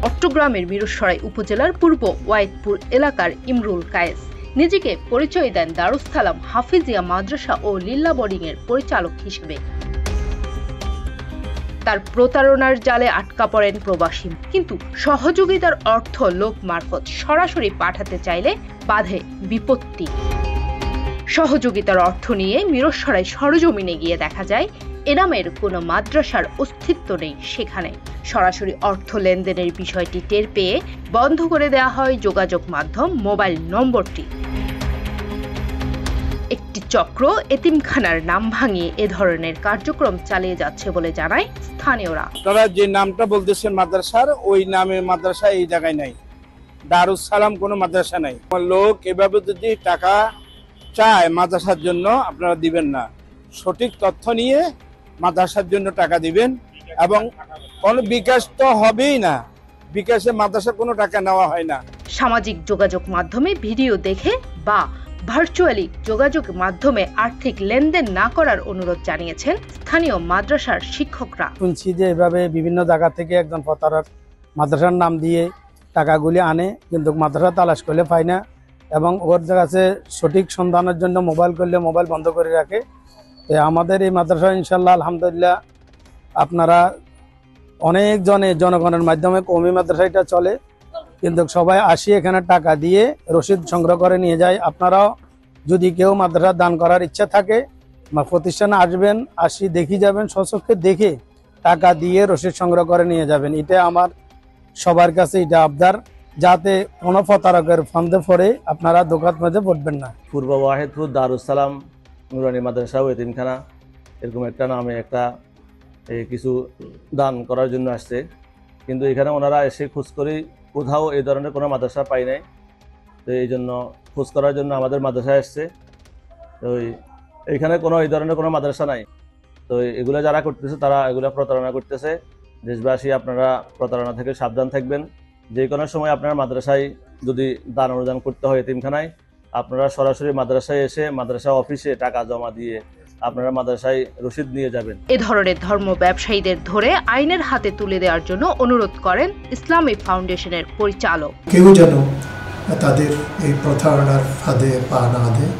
চট্টগ্রামের মিরসরাই উপজেলার পূর্ব ওয়াইদপুর এলাকার ইমরুল কায়েস নিজেকে পরিচয় দেন দারুস সালাম হাফিজিয়া মাদ্রাসা ও লিল্লা বোর্ডিং এর পরিচালক হিসেবে। তার প্রতারণার জালে আটকা পড়েন প্রবাসী, কিন্তু সহযোগিতার অর্থ লোক মারফত সরাসরি পাঠাতে চাইলে বাধে বিপত্তি। সহযোগিতার অর্থ নিয়ে মিরসরাই সরজমিনে গিয়ে দেখা যায় এনামের কোনো মাদ্রাসার অস্তিত্ব নেই সেখানে। সরাসরি অর্থ লেনদেনের বিষয়টি টের পেয়ে বন্ধ করে দেওয়া হয় যোগাযোগ মাধ্যম মোবাইল নম্বরটি। একটি চক্র এতিমখানার নাম ভাঙিয়ে এ ধরনের কার্যক্রম চালিয়ে যাচ্ছে বলে জানায় স্থানীয়রা। তারা যে নামটা বলতেছেন মাদ্রাসার, ওই নামে মাদ্রাসা এই জায়গায় নাই, দারুস সালাম কোনো মাদ্রাসা নাই। লোক এভাবে যদি টাকা চায় মাদ্রাসার জন্য, আপনারা দিবেন না। সঠিক তথ্য নিয়ে মাদ্রাসার জন্য টাকা দিবেন, এবং কোনো বিকাশ তো হবেই না, বিকাশে মাদ্রাসার কোনো টাকা নেওয়া হয় না। সামাজিক যোগাযোগ মাধ্যমে ভিডিও দেখে বা ভার্চুয়ালি যোগাযোগ মাধ্যমে আর্থিক লেনদেন না করার অনুরোধ জানিয়েছেন স্থানীয় মাদ্রাসার শিক্ষকরা। শুনছি যে এভাবে বিভিন্ন জায়গা থেকে একজন প্রতারক মাদ্রাসার নাম দিয়ে টাকাগুলি আনে, কিন্তু মাদ্রাসা তালাশ করলে পায় না, এবং ওর কাছে সঠিক সন্ধানের জন্য মোবাইল করলে মোবাইল বন্ধ করে রাখে। আমাদের এই মাদ্রাসা ইনশাল্লাহ আলহামদুলিল্লাহ আপনারা অনেক জনগণের মাধ্যমে কওমি মাদ্রাসাটা চলে, কিন্তু সবাই আসি এখানে টাকা দিয়ে রসিদ সংগ্রহ করে নিয়ে যায়। আপনারাও যদি কেউ মাদ্রাসা দান করার ইচ্ছা থাকে প্রতিষ্ঠানে আসবেন, আসি দেখি যাবেন, স্বচক্ষে দেখে টাকা দিয়ে রসিদ সংগ্রহ করে নিয়ে যাবেন। এটা আমার সবার কাছে এটা আবদার, যাতে কোনো প্রতারকের ফান্দে পড়ে আপনারা দোকাত মাঝে পড়বেন না। পূর্ব ওয়াহিদপুর দারুস সালাম নুরানি মাদ্রাসা ও এতিমখানা এরকম একটা নামে একটা কিছু দান করার জন্য আসছে, কিন্তু এখানে ওনারা এসে খোঁজ করে কোথাও এই ধরনের কোনো মাদ্রাসা পাই নাই। তো এই জন্য খোঁজ করার জন্য আমাদের মাদ্রাসায় আসছে। তো এইখানে কোনো এই ধরনের কোনো মাদ্রাসা নাই। তো এগুলো যারা করতেছে তারা এগুলো প্রতারণা করতেছে। দেশবাসী আপনারা প্রতারণা থেকে সাবধান থাকবেন। যে কোনো সময় আপনার মাদ্রাসায় যদি দান অনুদান করতে হয় এতিমখানায়, আপনারা সরাসরি মাদ্রাসায় এসে মাদ্রাসা অফিসে টাকা জমা দিয়ে আপনারা মাদ্রাসায় রসিদ নিয়ে যাবেন। এ ধরনের ধর্ম ব্যবসায়ীদের ধরে আইনের হাতে তুলে দেওয়ার জন্য অনুরোধ করেন ইসলামী ফাউন্ডেশনের পরিচালক। কেউ যেন তাদের এই প্রতারণার ফাঁদে পা না দেয়,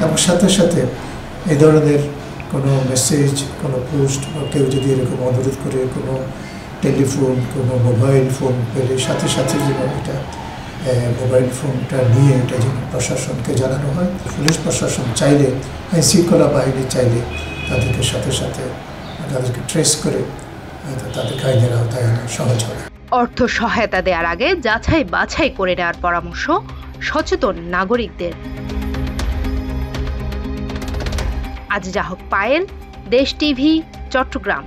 এবং সাথে সাথে এই ধরনের কোনো মেসেজ, কোনো পোস্ট বা কেউ যদি এরকম অনুরোধ করে কোনো টেলিফোন, কোনো মোবাইল ফোন পেলে সাথে সাথে যেন এটা মোবাইল ফোনটা নিয়ে এটা যেন প্রশাসনকে জানানো হয়। পুলিশ প্রশাসন চাইলে, আইন শৃঙ্খলা বাহিনী চাইলে তাদেরকে সাথে সাথে তাদেরকে ট্রেস করে তাদেরকে আইনের আওতায় আনা সহজ হবে। অর্থ সহায়তা দেওয়ার আগে যাচাই বাছাই করে নেওয়ার পরামর্শ সচেতন নাগরিকদের। আজিজা হক পায়েল, দেশ টিভি, চট্টগ্রাম।